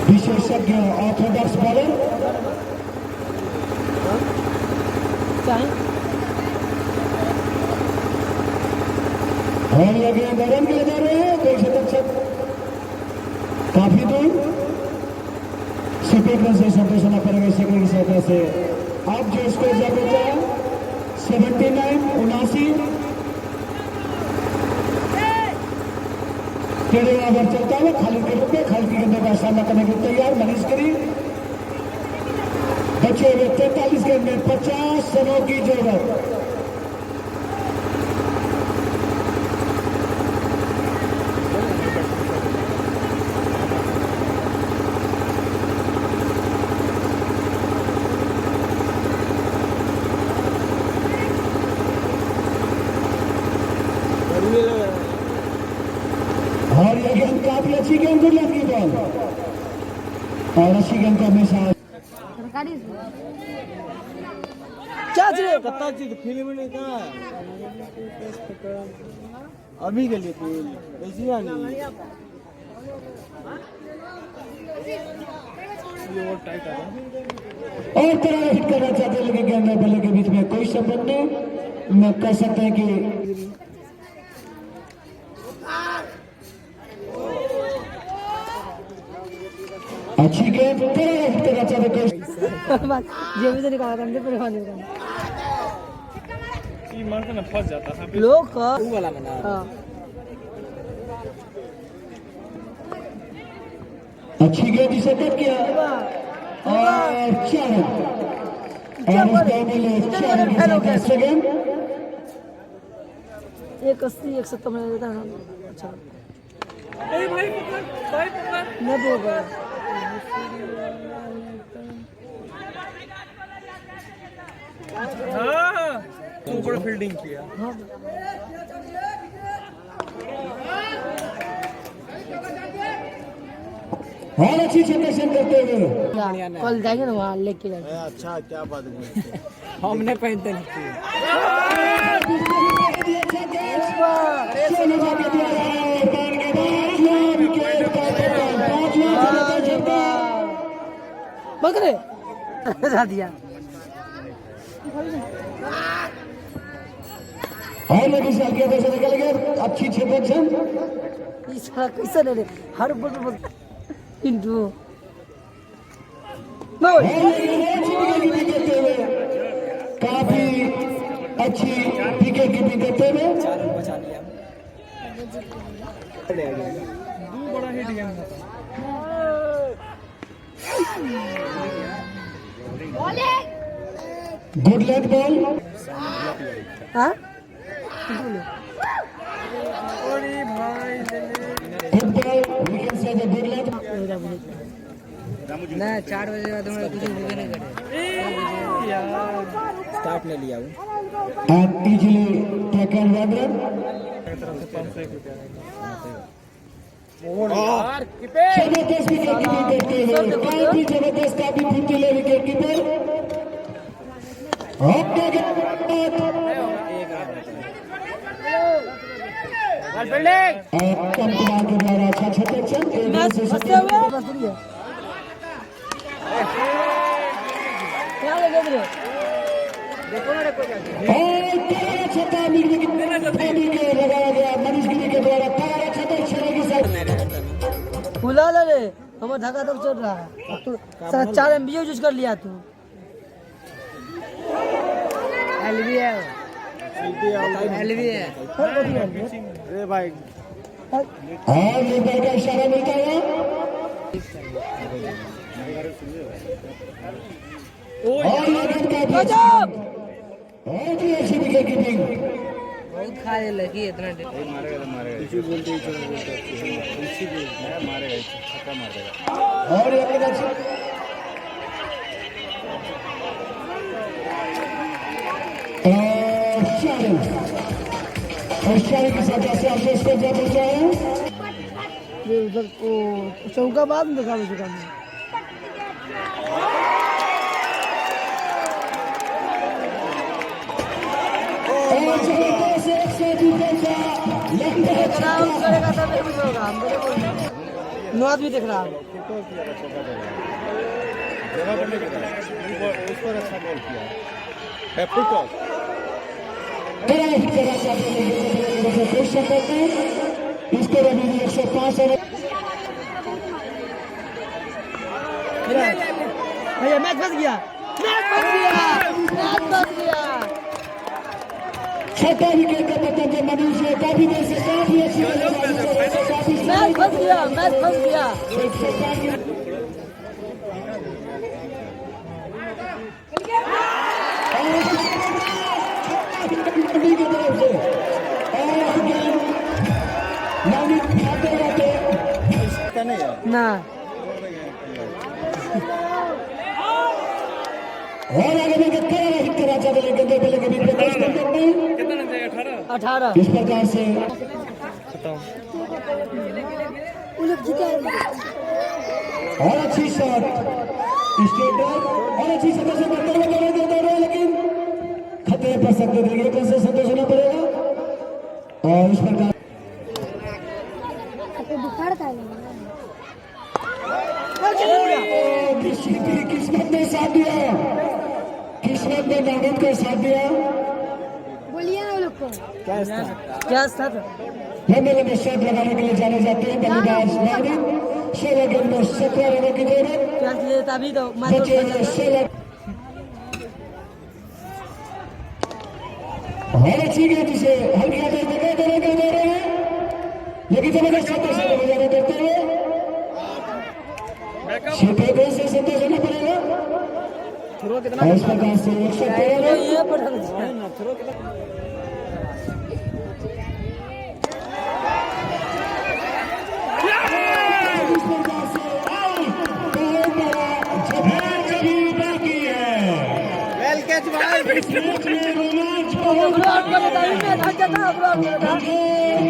विशेषज्ञ ऑर्थोडॉक्स बॉलर। और लगे रन के जा रहे हैं, देख सकते काफी दूर स्पीड से संतोष होना पड़ेगा सेकंड की सहायता से। अब जो स्कोर जा बचा है 79-79 तेरे ओवर चलता है खालिद के रूप में। खालिद के गेंदों का सामना करने के तैयार मनीष गिरी। बचे हुए 43 गेंद में 50 रनों की जरूरत। और यह गेंद काफी अच्छी गेंद गुड लगी बॉल और अच्छी गेंद को हमेशा क्या चाहिए कत्ता चीज फिल्म नहीं कहा अभी के लिए फिल्म वैसी नहीं ये और टाइट आ रहा और तरह हिट करना चाहते हैं लेकिन गेंद और बल्ले के बीच में कोई संबंध नहीं। मैं कह सकते हैं कि अच्छी गेंद तरह हिट करना चाहते जेबी से निकाला कंधे पर हाथ निकाला ये मार के ना फंस जाता है लोग का वो वाला बना हां अच्छी गेंद इसे कट किया और 4 रन और इस गेंद में 4 रन के साथ सेकंड 180-170 में देता है। अच्छा ए भाई पकड़ मैं बोल रहा हां ऊपर फील्डिंग किया। हां और अच्छी क्षेत्रक्षण करते हुए कल जाएंगे ना वहाँ लेके जाएंगे। अच्छा क्या बात है हमने पहनते नहीं बकरे दिया और लेकिन साल के अंदर से निकल गया अच्छी क्षेत्रक्षण। इस साला कैसे ले हर बोल इंटू और लेकिन अच्छी विकेट कीपिंग करते हुए काफी अच्छी विकेट कीपिंग करते हुए बचा लिया दो बड़ा हिट गेम था। गुड लेग बॉल हाँ अरे भाई good ball we can say the good leg ना 4 बजे बाद हमारे कुछ भी नहीं करे यार स्टार्ट ले लिया एंड इजीली टेकन रन तरफ से 500 रुपया और कीपर जबरदस्त विकेट कीपिंग करते हुए काफी जबरदस्त काफी फुर्तीले विकेट कीपर कम कुमार के द्वारा अच्छा क्षेत्रक्षण एक रन से फंसते हुए बस बढ़िया क्या लगे तेरे देखो ना कोई और तारा छक्का के लगाया गया मनीष गिरी के द्वारा तारा छक्का छड़े की साथ बुला ले रे हमारा ढाका तक चल रहा है तू सारा 4 MB यूज कर लिया तू एलवी है अरे भाई और लीडर का इशारा मिलता है और ये गेंद का गजब बहुत ही अच्छी विकेट कीपिंग। बहुत खाए लगी इतना और ये गेंद अच्छी और के साथ जैसे आपसे स्कोर जा पहुंचा है। ये उधर को चौका बाद में दिखा चुका मैं। करेगा तब कुछ होगा। हम नो आदमी देख रहा है। इसको अभी 105 भैया मैच फंस गया, मैच फंस गया, मैच फंस गया। छठा विकेट का पतन जो मनीष है काफी देर से काफी अच्छी मैच फंस गया, मैच फंस गया। ना और आगे में कितना हिट करा चाहते लेकिन दो पहले कभी प्रकाश करते हैं कितना रन जाएगा? 18। इस प्रकार से और अच्छी शॉट स्टेटर और अच्छी शॉट से करते हुए दौड़ रहे हैं लेकिन खतरे पर सकते देखिए कैसे संतोष होना पड़ेगा। और इस प्रकार किस्मत ने साथ दिया, किस्मत ने नागद का साथ दिया। बोलिए ना लोग को क्या था? लंबे लंबे शॉट लगाने के लिए जाने जाते हैं बल्लेबाज नागद। 16 गेंद में 17 रनों की जरूरत। क्या किए तभी तो मैच बचे हुए 16 और अच्छी गेंद से हल्की आते हुए दे रहे हैं लेकिन जबरदस्त शॉट से गुजारा करते हुए छठे से संतोष होना पड़ेगा। और इस प्रकार से 113 ये पढ़ा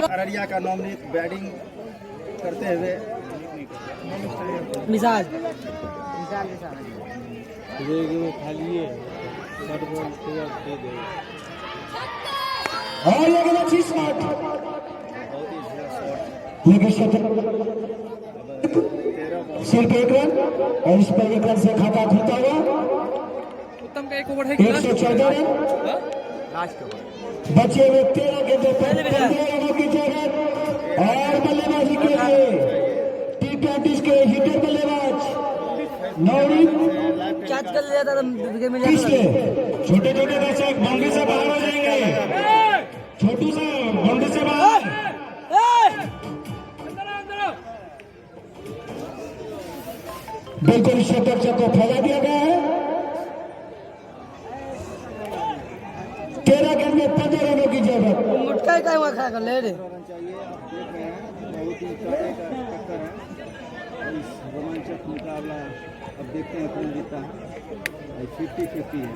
अररिया का नवनीत बैटिंग करते हुए मिजाज और लेकिन अच्छी शॉट लेकिन सिर्फ 1 रन और इस पर 1 रन से खाता खुलता हुआ उत्तम का 1 ओवर है 114 रन बचे हुए 13 गेंदों पर 15 रनों की जरूरत। और बल्लेबाजी के लिए T20 के हिटर बल्लेबाज नवनीत कैच कर लिया था विकेट मिल किसले जाता। छोटे छोटे दर्शक बाउंड्री से बाहर हो जाएंगे, छोटू सा बाउंड्री से बाहर। बिल्कुल शतक को फैला दिया गया है। 13 गेंद में 15 रनों की जरूरत। मुटका ही हुआ खड़ा कर ले रे। बहुत ही तगड़े का टक्कर है। इस रोमांचक मुकाबला अब देखते हैं कौन जीता है। 50-50 है।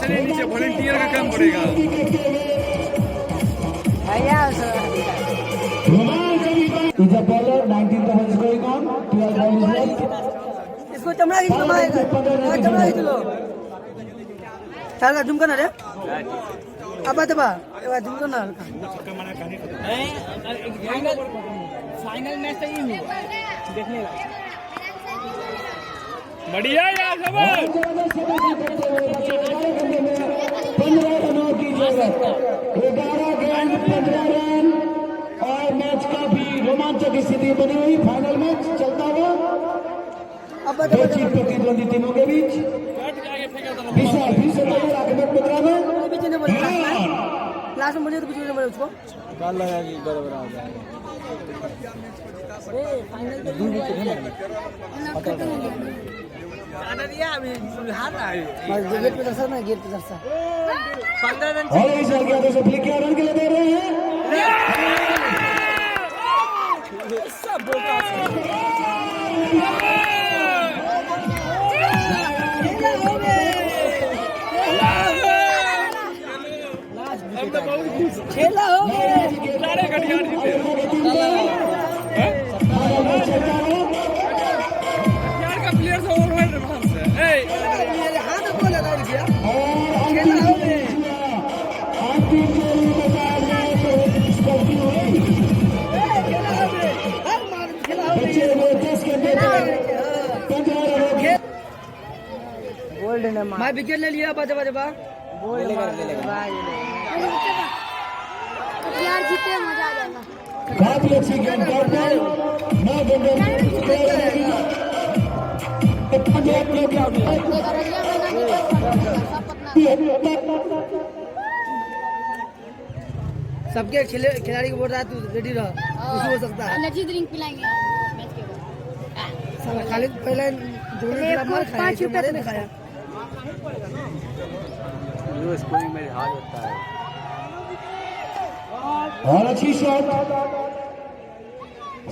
चलिए नीचे वॉलंटियर का काम पड़ेगा। Is a bowler 19 overs going on, 12 balls left. इसको चमड़ा की चमाएगा, चमड़ा की चलो। चल झुमका ना रे। अब बा झुमका ना। फाइनल मैच तो ये देखने लगा। बढ़िया यार खबर। 15 रनों की जरूरत। 11 गेंद 15 रन और मैच का भी रोमांचक स्थिति बनी हुई। फाइनल मैच चलता हुआ दो चीज प्रतिद्वंदी टीमों के बीच। विशाल फिर से बोले आक्रमक मुद्रा में। पीछे नहीं बोले लास्ट में मुझे तो पीछे नहीं बोले उसको। काल लगा कि गड़बड़ा हो जाएगा। गेट पे दर्शक ना गेट पे दर्शक। और इस बार क्या दोस्तों फ्लिक क्या रन के लिए दे रहे हैं। खेला हो गया। हाथ को लगा दिया। खेला हो गया। मैं विकेट ले लिया बाजा बाजा बा यार जीते मजा आ जाएगा। काफी अच्छी गेंद कैप्टन नौ गेंदों में सबके खिलाड़ी को बोल रहा है तू रेडी रह कुछ हो सकता है। एनर्जी ड्रिंक पिलाएंगे मैच के बाद। साला खाली पहले धोनी के खिलाफ मार खाया जो मैंने नहीं खाया। ये स्कोरिंग में हार होता है। और अच्छी शॉट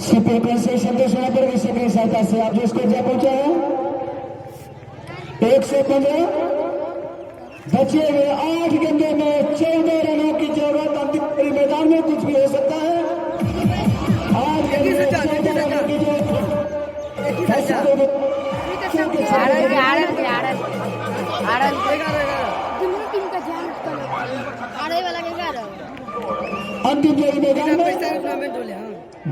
सुपर से संतोष पर की सहायता से आप जो स्कोर जा पहुंचा है 115 बचे हुए 8 गेंदों में 14 रनों की जरूरत। अंतिम मैदान में कुछ भी हो सकता है। 8 गेंदों में 14 रनों की जरूरत। दोनों टीम का ध्यान रखता है। आड़े वाला के क्या रहा? अंतिम जोड़ी मैदान में टूर्नामेंट हो लिया।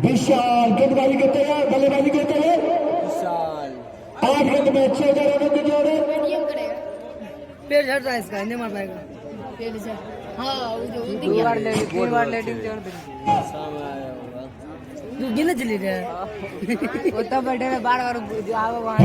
विशाल गेंदबाजी करते हुए बल्लेबाजी करते हुए 8 गेंद में 14 रनों की जरूरत। पेटीएम करेगा। पेड़ झड़ रहा है इसका नहीं मार पाएगा। पेड़ से हाँ वो जो तीन बार लेटिंग जोड़ दे तू गिने चली रहा है। वो तब बैठे में बार बार आओ वहाँ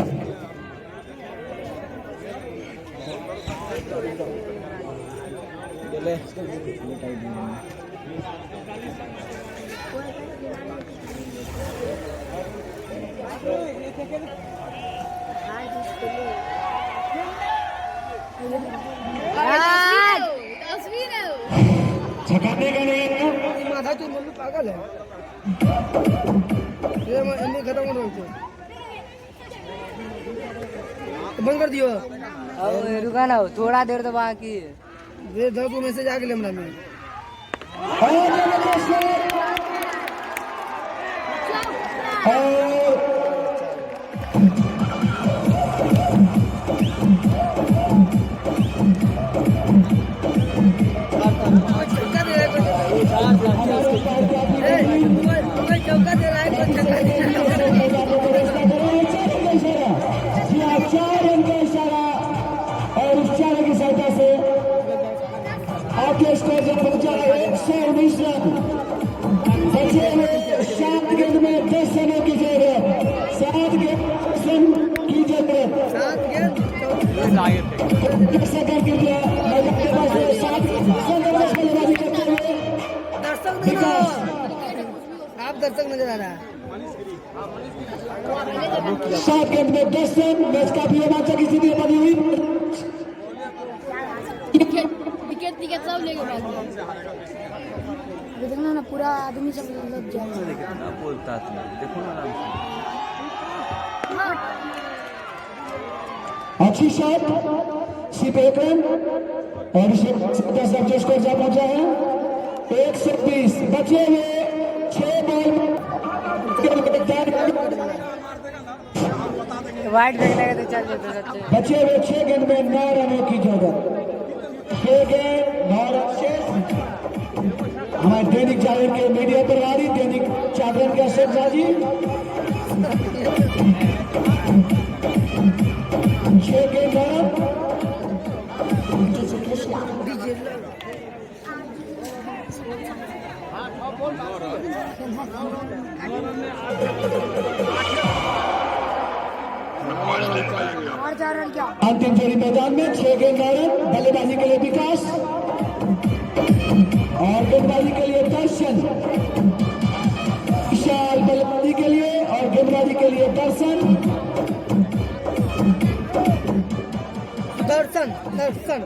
तस्वीर है। छकाने का नहीं है। माथा तू मम्मी पागल है। ये मैं खत्म कर रहा हूँ। बंद कर दियो। रुका ना थोड़ा देर तो बाकी है। ये दो को मैसेज आ गया हमरा में। चौका दे रहा है। 4 रन का इशारा और उस चारे की सहायता से आपके स्कोर जब पहुंचा है 119 रन। बचे हुए 7 गेंद में 10 रनों की जरूरत। 7 गेंद की जरूरत। 7 गेंद सेकंड के लिए मैदान के पास 7 बल्लेबाजी करते हुए दर्शक नहीं हो। आप दर्शक नजर आ रहा है। 7 गेंद में 10 रन। मैच काफी रोमांचक स्थिति बनी हुई। विकेट सब लेके भाग गया। देखना ना पूरा आदमी सब लग गया। बोलता देखो ना अच्छी शॉट सिर्फ 1 रन और इसे 10 रन जो स्कोर जा पहुंचा है 120। बचे हुए 6 बॉल वाइट देखने के तो चल जाते सच्चे। बचे हुए 6 गेंद में 9 रनों की जरूरत। 6 गेंद 9 रन शेष। हमारे दैनिक जागरण के मीडिया प्रभारी दैनिक जागरण के अशोक झा जी 6 गेंद 9 रन। और 4 रन क्या? अंतिम जोड़ी मैदान में 6 गेंद रन। बल्लेबाजी के लिए विकास और गेंदबाजी के लिए दर्शन। विशाल बल्लेबाजी के लिए और गेंदबाजी के लिए दर्शन। दर्शन दर्शन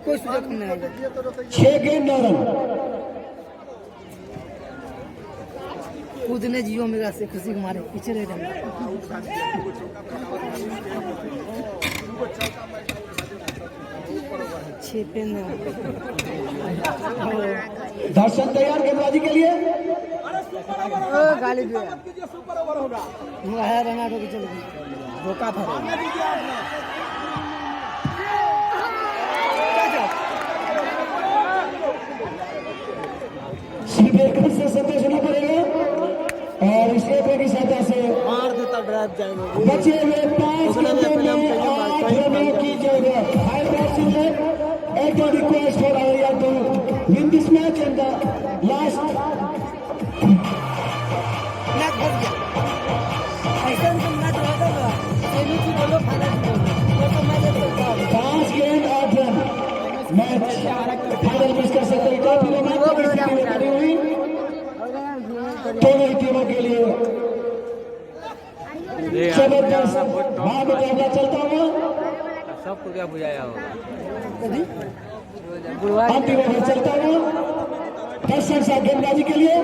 कोई सुजग नहीं आएगा। 6 गेंद रन। कूदने जियो मेरा से खुशी के मारे पीछे रह जाएंगे। दर्शन तैयार गेंदबाजी के लिए। गाली दिया रना तो चल धोखा था। सिर्फ एक रन से सत्य सुना पड़ेगा और इस एक की सहायता से मार देता ड्राइव जाएंगे। बचे हुए 5 गेंदों में 8 रनों की जरूरत। हाई बॉक्सिंग में एक रिक्वेस्ट हो रहा है to win this match and the last ऐसा मैच होता था सेमी की बोलो फाइनल की बोलो वो तो मैच चलता है। 5 गेंद 8 रन मैच फाइनल में इसका सकते हैं। काफी रोमांचक स्थिति बनी हुई दोनों ही टीमों के लिए। जबरदस्त मुकाबला चलता हुआ सबको क्या बुझाया होगा। अंतिम ओवर चलता हुआ। दर्शन साहब गेंदबाजी के लिए।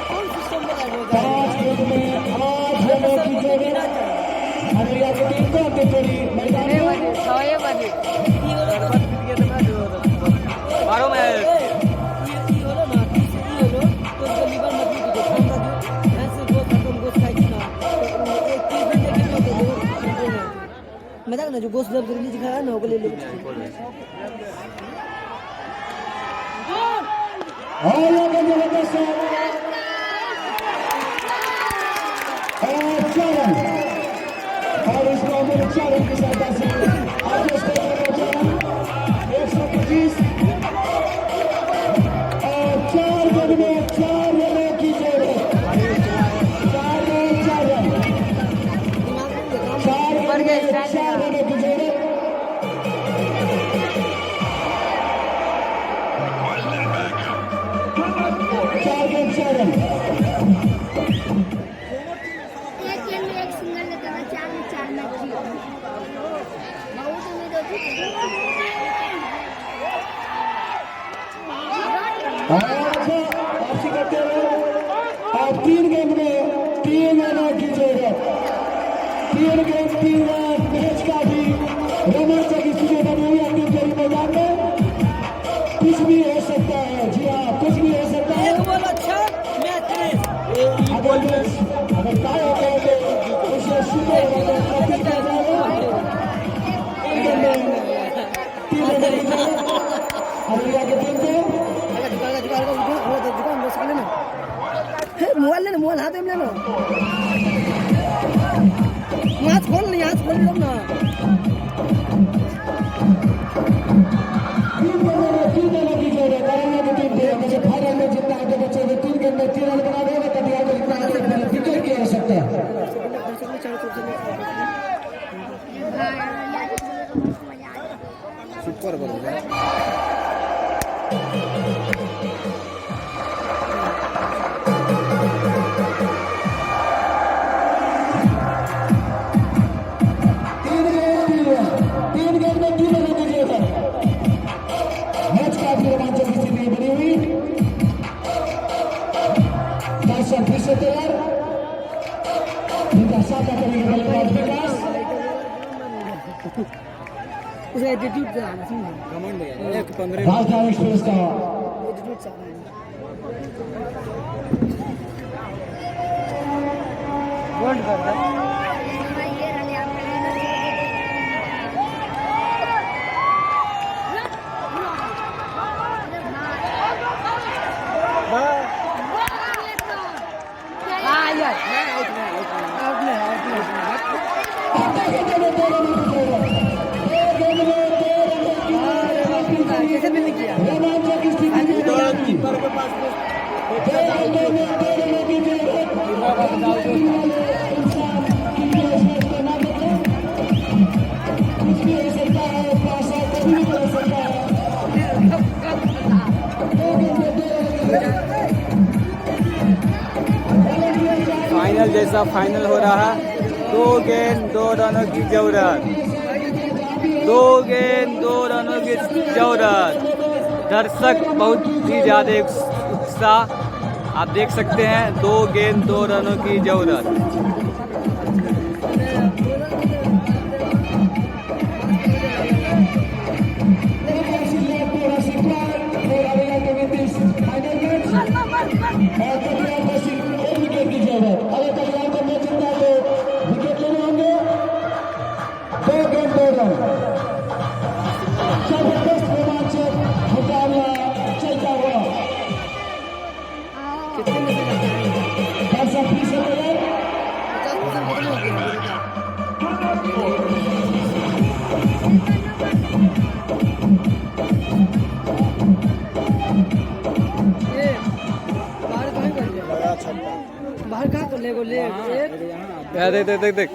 कौन सिस्टम में 5 गेंद में 8 रनों की जरूरत। हरियाणा की टीम को अंतिम जोड़ी मैदान में। 12 में मैं ना जो गोश्त रिलीज दिखाया ना वो ले ले। और आगे जबरदस्त और 4 रन और इस राउंड में 4 रन की सहायता से आगे स्कोर 125 और 4 गेंद में 4 रनों की जरूरत। 4 में 4 रन 4 गेंद में 4 रनों की जरूरत। एक गेम में एक सिंगल लेता था, 4 में 4 मैच जीता। बहुत उम्मीद होती थी। वापसी करते हुए अब 3 गेंद में 3 रनों की जरूरत। 3 गेंद 3 रन मैच का भी रोमांचक स्थिति बनी हुई है। अंतिम जोड़ी मैदान में कुछ भी हो सकता है। जी हाँ, कुछ भी हो सकता है। अगर टाई होता है तो उसे शुरू किया जाएगा। 3 गेंद में 3 रनों की जरूरत हरियाणा की टीम को। मोबाइल लेना, मोबाइल हाथ में लेना, हाथ खोल नहीं, हाथ खोल लो ना। 3 गेंदों में 3 रनों की जरूरत हरियाणा की टीम को। जैसे फाइनल में जितना आगे बचे हुए 3 गेंद में 3 रन बना देगा तभी आगे जितना विकेट की आवश्यकता है। सुपर बॉल फिर से तैयार इनका सामना करेंगे बल्लेबाज विकास। उसका एटीट्यूड से आना कमांड है 15 राजधानी एक्सप्रेस का एटीट्यूड से आना गोल्ड कर रहा है। आउट में कैसे मैंने किया रोमांचक स्थिति कीपर के पास कुछ भी हो सकता है, पासा कभी भी हो सकता है। फाइनल जैसा फाइनल हो रहा है, 2 गेंद 2 रनों की जरूरत, 2 गेंद 2 रनों की जरूरत। दर्शक बहुत ही ज्यादा उत्साह आप देख सकते हैं। 2 गेंद 2 रनों की जरूरत। जबरदस्त रोमांचक मुकाबला चलता हुआ। दर्शक फिर से तैयार। बाहर कहाँ कर ले गोले एक देख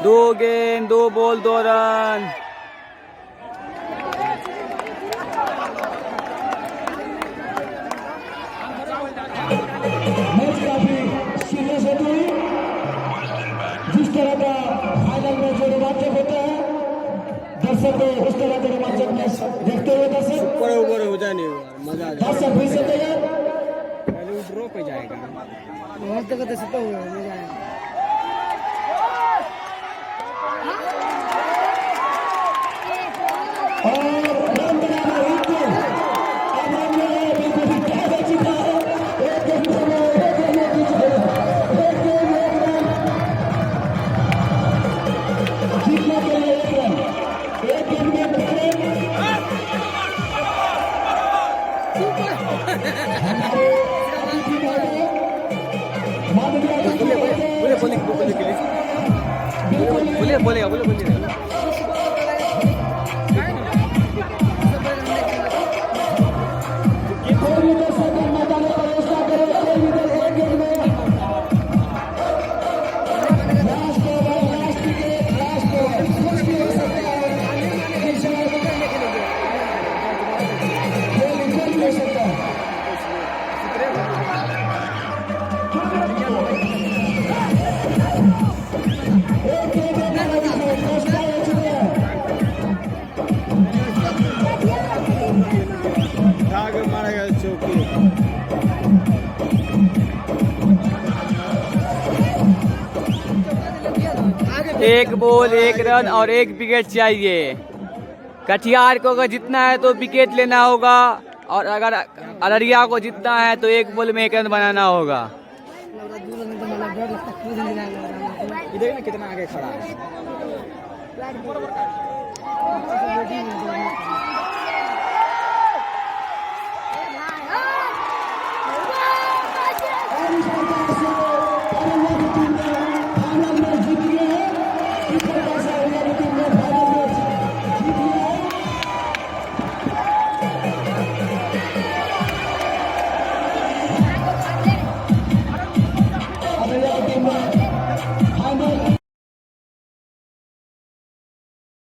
2 गेंद 2 बॉल 2 रन। मैच काफी सीरियस होती हुई, जिस तरह का फाइनल में जो रोमांचक होता है, दर्शक को उस तरह का रोमांचक मैच देखते हुए दर्शक ऊपर हो जाने मजा आ जाए। दर्शक फिर से तैयार। पहले वो ड्रॉ पे जाएगा। बहुत तक तो सुपर हुआ मजा आया। और रन बनाना हिट। अब रन है बिल्कुल ही क्या हो चुका है। एक गेंद में एक गेंद की जरूरत। एक गेंद एक रन। जीतने के लिए एक रन। एक गेंद में एक रन। हमारे अतिथि महोदय माननीय अतिथि महोदय बोले। कोई भी दर्शक मैदान में प्रवेश ना करे। कोई भी दर्शक एक गेंद में last over, last wicket, last over कुछ भी हो सकता है। खेल इधर भी हो सकता है। एक गेंद में हमारा विकेट नष्ट हो चुका है। धागे मारा गया चौकी। एक बॉल 1 रन और 1 विकेट चाहिए। कटिहार को अगर जीतना है तो विकेट लेना होगा, और अगर अररिया को जीतना है तो 1 बॉल में 1 रन बनाना होगा। इधर ना कितना आगे खड़ा है।